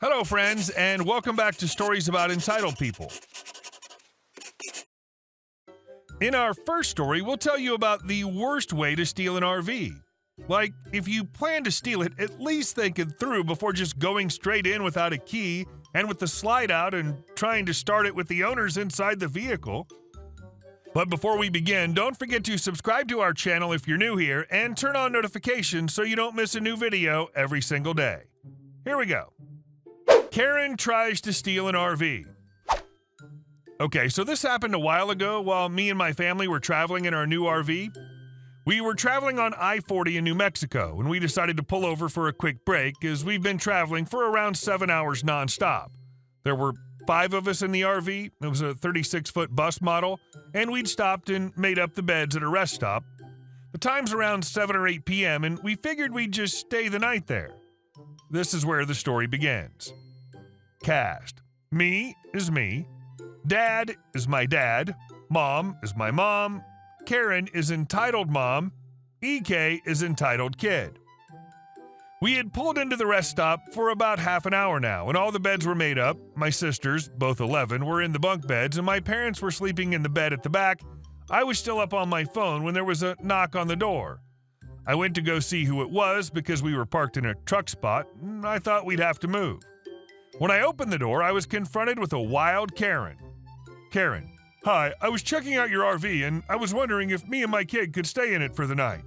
Hello, friends, and welcome back to Stories About Entitled People. In our first story, we'll tell you about the worst way to steal an RV. Like, if you plan to steal it, at least think it through before just going straight in without a key and with the slide out and trying to start it with the owners inside the vehicle. But before we begin, don't forget to subscribe to our channel if you're new here and turn on notifications so you don't miss a new video every single day. Here we go. Karen tries to steal an RV. Okay, so this happened a while ago while me and my family were traveling in our new RV. We were traveling on I-40 in New Mexico, and we decided to pull over for a quick break as we've been traveling for around 7 hours nonstop. There were 5 of us in the RV. It was a 36-foot bus model, and we'd stopped and made up the beds at a rest stop. The time's around 7 or 8 p.m., and we figured we'd just stay the night there. This is where the story begins. Cast. Me is me. Dad is my dad. Mom is my mom. Karen is entitled mom. EK is entitled kid. We had pulled into the rest stop for about half an hour now, and all the beds were made up. My sisters, both 11, were in the bunk beds, and my parents were sleeping in the bed at the back. I was still up on my phone when there was a knock on the door. I went to go see who it was because we were parked in a truck spot, and I thought we'd have to move. When I opened the door, I was confronted with a wild Karen. Karen: "Hi, I was checking out your RV and I was wondering if me and my kid could stay in it for the night."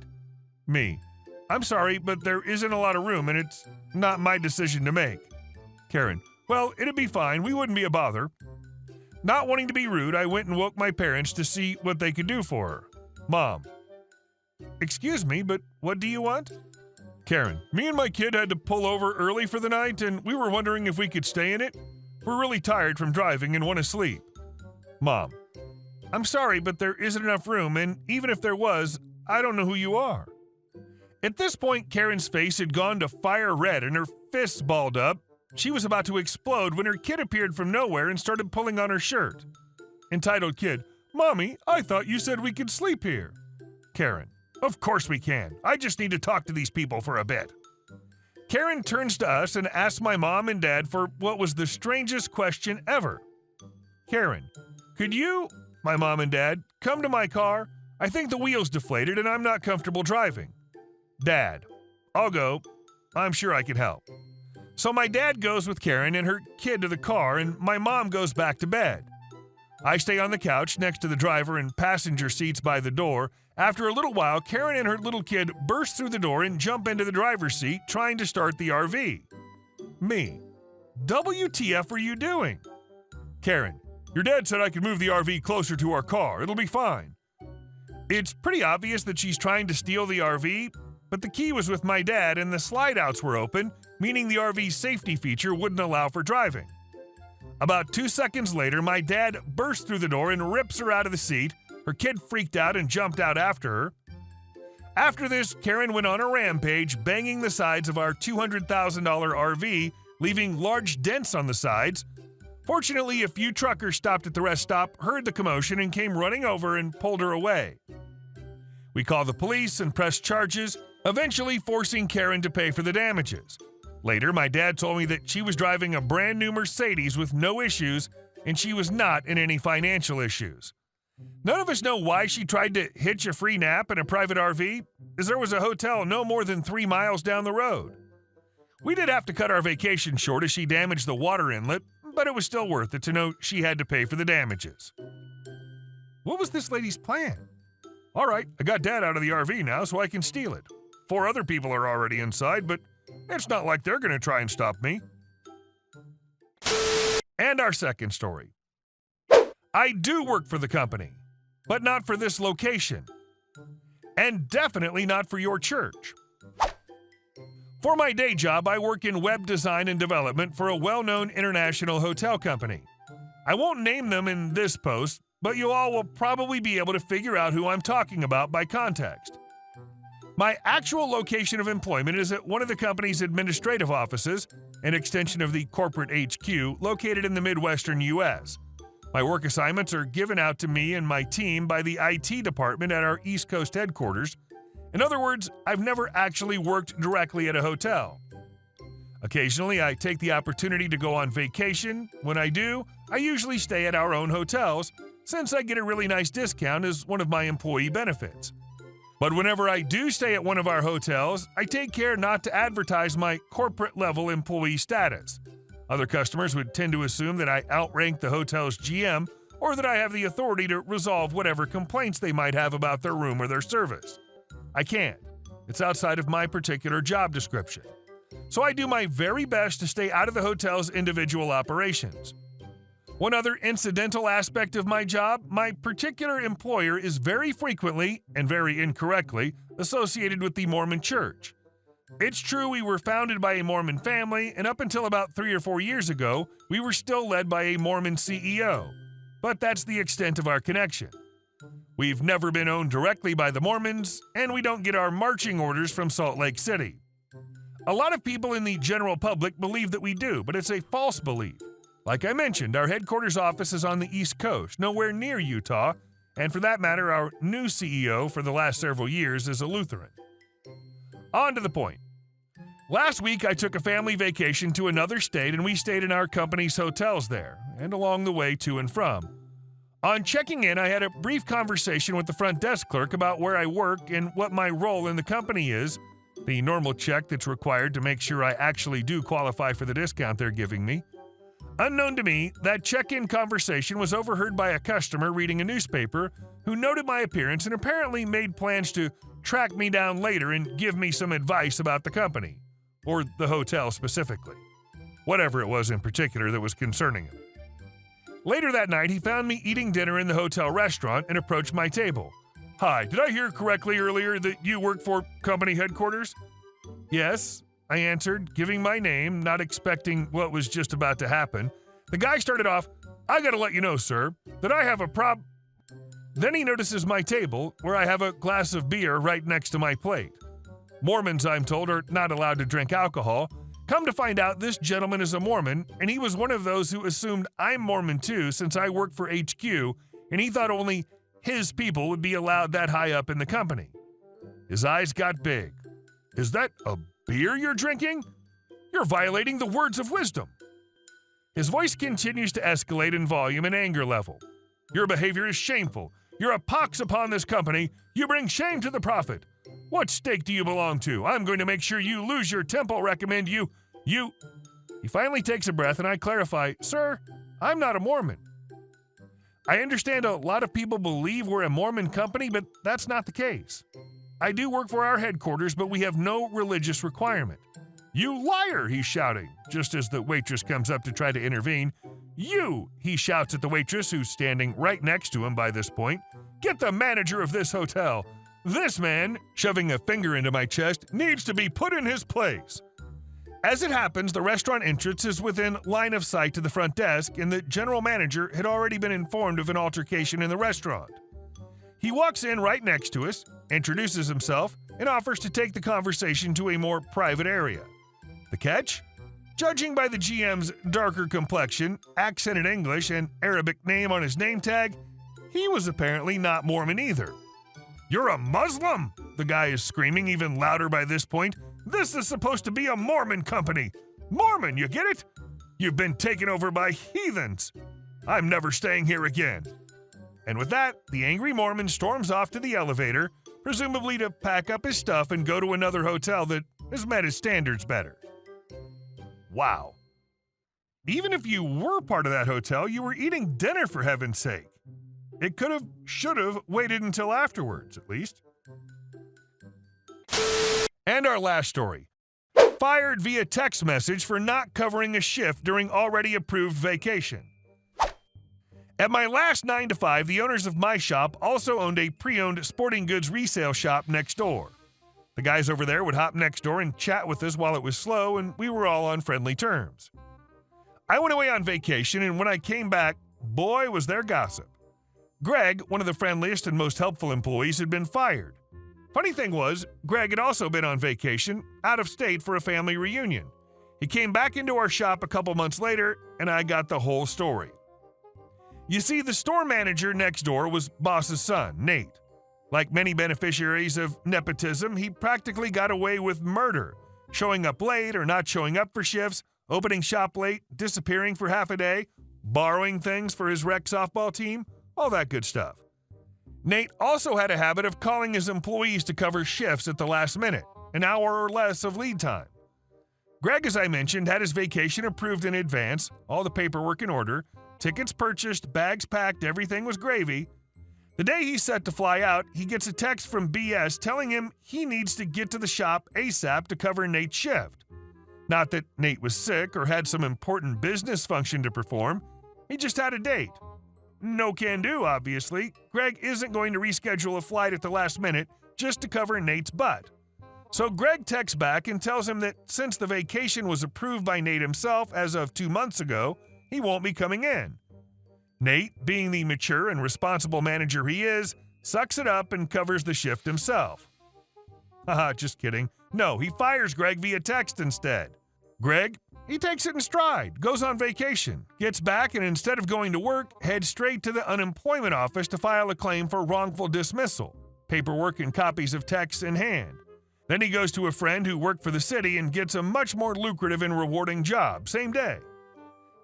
Me: "I'm sorry, but there isn't a lot of room and it's not my decision to make." Karen: "Well, it'd be fine. We wouldn't be a bother." Not wanting to be rude, I went and woke my parents to see what they could do for her. Mom: "Excuse me, but what do you want?" Karen: "Me and my kid had to pull over early for the night and we were wondering if we could stay in it. We're really tired from driving and want to sleep." Mom: "I'm sorry, but there isn't enough room, and even if there was, I don't know who you are." At this point, Karen's face had gone to fire red and her fists balled up. She was about to explode when her kid appeared from nowhere and started pulling on her shirt. Entitled kid: "Mommy, I thought you said we could sleep here." Karen: "Of course we can. I just need to talk to these people for a bit." Karen turns to us and asks my mom and dad for what was the strangest question ever. Karen: "Could you, my mom and dad, come to my car? I think the wheel's deflated and I'm not comfortable driving." Dad: "I'll go. I'm sure I can help." So my dad goes with Karen and her kid to the car and my mom goes back to bed. I stay on the couch next to the driver and passenger seats by the door. After a little while, Karen and her little kid burst through the door and jump into the driver's seat trying to start the RV. Me: "WTF are you doing?" Karen: "Your dad said I could move the RV closer to our car. It'll be fine." It's pretty obvious that she's trying to steal the RV, but the key was with my dad and the slide-outs were open, meaning the RV's safety feature wouldn't allow for driving. About 2 seconds later, my dad bursts through the door and rips her out of the seat. Her kid freaked out and jumped out after her. After this, Karen went on a rampage, banging the sides of our $200,000 RV, leaving large dents on the sides. Fortunately, a few truckers stopped at the rest stop, heard the commotion, and came running over and pulled her away. We called the police and pressed charges, eventually forcing Karen to pay for the damages. Later, my dad told me that she was driving a brand new Mercedes with no issues, and she was not in any financial issues. None of us know why she tried to hitch a free nap in a private RV, as there was a hotel no more than 3 miles down the road. We did have to cut our vacation short as she damaged the water inlet, but it was still worth it to know she had to pay for the damages. What was this lady's plan? All right, I got Dad out of the RV now so I can steal it. 4 other people are already inside, but it's not like they're going to try and stop me. And our second story. I do work for the company, but not for this location. And definitely not for your church. For my day job, I work in web design and development for a well-known international hotel company. I won't name them in this post, but you all will probably be able to figure out who I'm talking about by context. My actual location of employment is at one of the company's administrative offices, an extension of the corporate HQ located in the Midwestern U.S. My work assignments are given out to me and my team by the IT department at our East Coast headquarters. In other words, I've never actually worked directly at a hotel. Occasionally, I take the opportunity to go on vacation. When I do, I usually stay at our own hotels, since I get a really nice discount as one of my employee benefits. But whenever I do stay at one of our hotels, I take care not to advertise my corporate-level employee status. Other customers would tend to assume that I outrank the hotel's GM or that I have the authority to resolve whatever complaints they might have about their room or their service. I can't. It's outside of my particular job description. So I do my very best to stay out of the hotel's individual operations. One other incidental aspect of my job, my particular employer is very frequently, and very incorrectly, associated with the Mormon Church. It's true we were founded by a Mormon family, and up until about 3 or 4 years ago, we were still led by a Mormon CEO. But that's the extent of our connection. We've never been owned directly by the Mormons, and we don't get our marching orders from Salt Lake City. A lot of people in the general public believe that we do, but it's a false belief. Like I mentioned, our headquarters office is on the East Coast, nowhere near Utah, and for that matter, our new CEO for the last several years is a Lutheran. On to the point. Last week, I took a family vacation to another state, and we stayed in our company's hotels there, and along the way to and from. On checking in, I had a brief conversation with the front desk clerk about where I work and what my role in the company is, the normal check that's required to make sure I actually do qualify for the discount they're giving me. Unknown to me, that check-in conversation was overheard by a customer reading a newspaper who noted my appearance and apparently made plans to track me down later and give me some advice about the company, or the hotel specifically. Whatever it was in particular that was concerning him. Later that night, he found me eating dinner in the hotel restaurant and approached my table. "Hi, did I hear correctly earlier that you work for company headquarters?" "Yes," I answered, giving my name, not expecting what was just about to happen. The guy started off, "I gotta let you know, sir, that I have a Then he notices my table, where I have a glass of beer right next to my plate. Mormons, I'm told, are not allowed to drink alcohol. Come to find out, this gentleman is a Mormon, and he was one of those who assumed I'm Mormon too since I work for HQ, and he thought only his people would be allowed that high up in the company." His eyes got big. "Is that a beer you're drinking? You're violating the words of wisdom." His voice continues to escalate in volume and anger level. "Your behavior is shameful. You're a pox upon this company. You bring shame to the prophet. What stake do you belong to? I'm going to make sure you lose your temple. Recommend you. He finally takes a breath and I clarify, "Sir, I'm not a Mormon." I understand a lot of people believe we're a Mormon company, but that's not the case. I do work for our headquarters, but we have no religious requirement. "You liar," he's shouting, just as the waitress comes up to try to intervene. "You," he shouts at the waitress, who's standing right next to him by this point, "get the manager of this hotel. This man," shoving a finger into my chest, "needs to be put in his place." As it happens, the restaurant entrance is within line of sight to the front desk, and the general manager had already been informed of an altercation in the restaurant. He walks in right next to us, introduces himself, and offers to take the conversation to a more private area. The catch? Judging by the GM's darker complexion, accented English, and Arabic name on his name tag, he was apparently not Mormon either. "You're a Muslim!" the guy is screaming even louder by this point. "This is supposed to be a Mormon company. Mormon, you get it? You've been taken over by heathens. I'm never staying here again." And with that, the angry Mormon storms off to the elevator, presumably to pack up his stuff and go to another hotel that has met his standards better. Wow. Even if you were part of that hotel, you were eating dinner, for heaven's sake. It should have waited until afterwards, at least. And our last story. Fired via text message for not covering a shift during already approved vacation. At my last 9 to 5, the owners of my shop also owned a pre-owned sporting goods resale shop next door. The guys over there would hop next door and chat with us while it was slow, and we were all on friendly terms. I went away on vacation, and when I came back, boy, was there gossip. Greg, one of the friendliest and most helpful employees, had been fired. Funny thing was, Greg had also been on vacation, out of state for a family reunion. He came back into our shop a couple months later, and I got the whole story. You see, the store manager next door was boss's son, Nate. Like many beneficiaries of nepotism, he practically got away with murder, showing up late or not showing up for shifts, opening shop late, disappearing for half a day, borrowing things for his rec softball team, all that good stuff. Nate also had a habit of calling his employees to cover shifts at the last minute, an hour or less of lead time. Greg, as I mentioned, had his vacation approved in advance, all the paperwork in order, tickets purchased, bags packed, everything was gravy. The day he's set to fly out, he gets a text from BS telling him he needs to get to the shop ASAP to cover Nate's shift. Not that Nate was sick or had some important business function to perform, he just had a date. No can do, obviously. Greg isn't going to reschedule a flight at the last minute just to cover Nate's butt. So Greg texts back and tells him that since the vacation was approved by Nate himself as of 2 months ago, he won't be coming in. Nate, being the mature and responsible manager he is, sucks it up and covers the shift himself. Haha, just kidding. No, he fires Greg via text instead. Greg, he takes it in stride, goes on vacation, gets back, and instead of going to work, heads straight to the unemployment office to file a claim for wrongful dismissal, paperwork and copies of texts in hand. Then he goes to a friend who worked for the city and gets a much more lucrative and rewarding job, same day.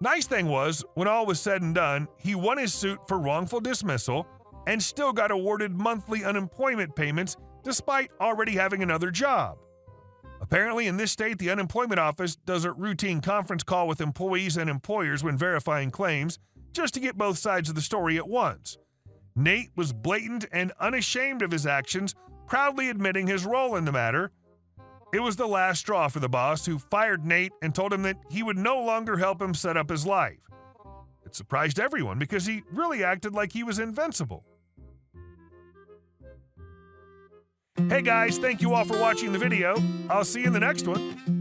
Nice thing was, when all was said and done, he won his suit for wrongful dismissal and still got awarded monthly unemployment payments despite already having another job. Apparently, in this state, the unemployment office does a routine conference call with employees and employers when verifying claims, just to get both sides of the story at once. Nate was blatant and unashamed of his actions, proudly admitting his role in the matter. It was the last straw for the boss, who fired Nate and told him that he would no longer help him set up his life. It surprised everyone because he really acted like he was invincible. Hey guys, thank you all for watching the video. I'll see you in the next one.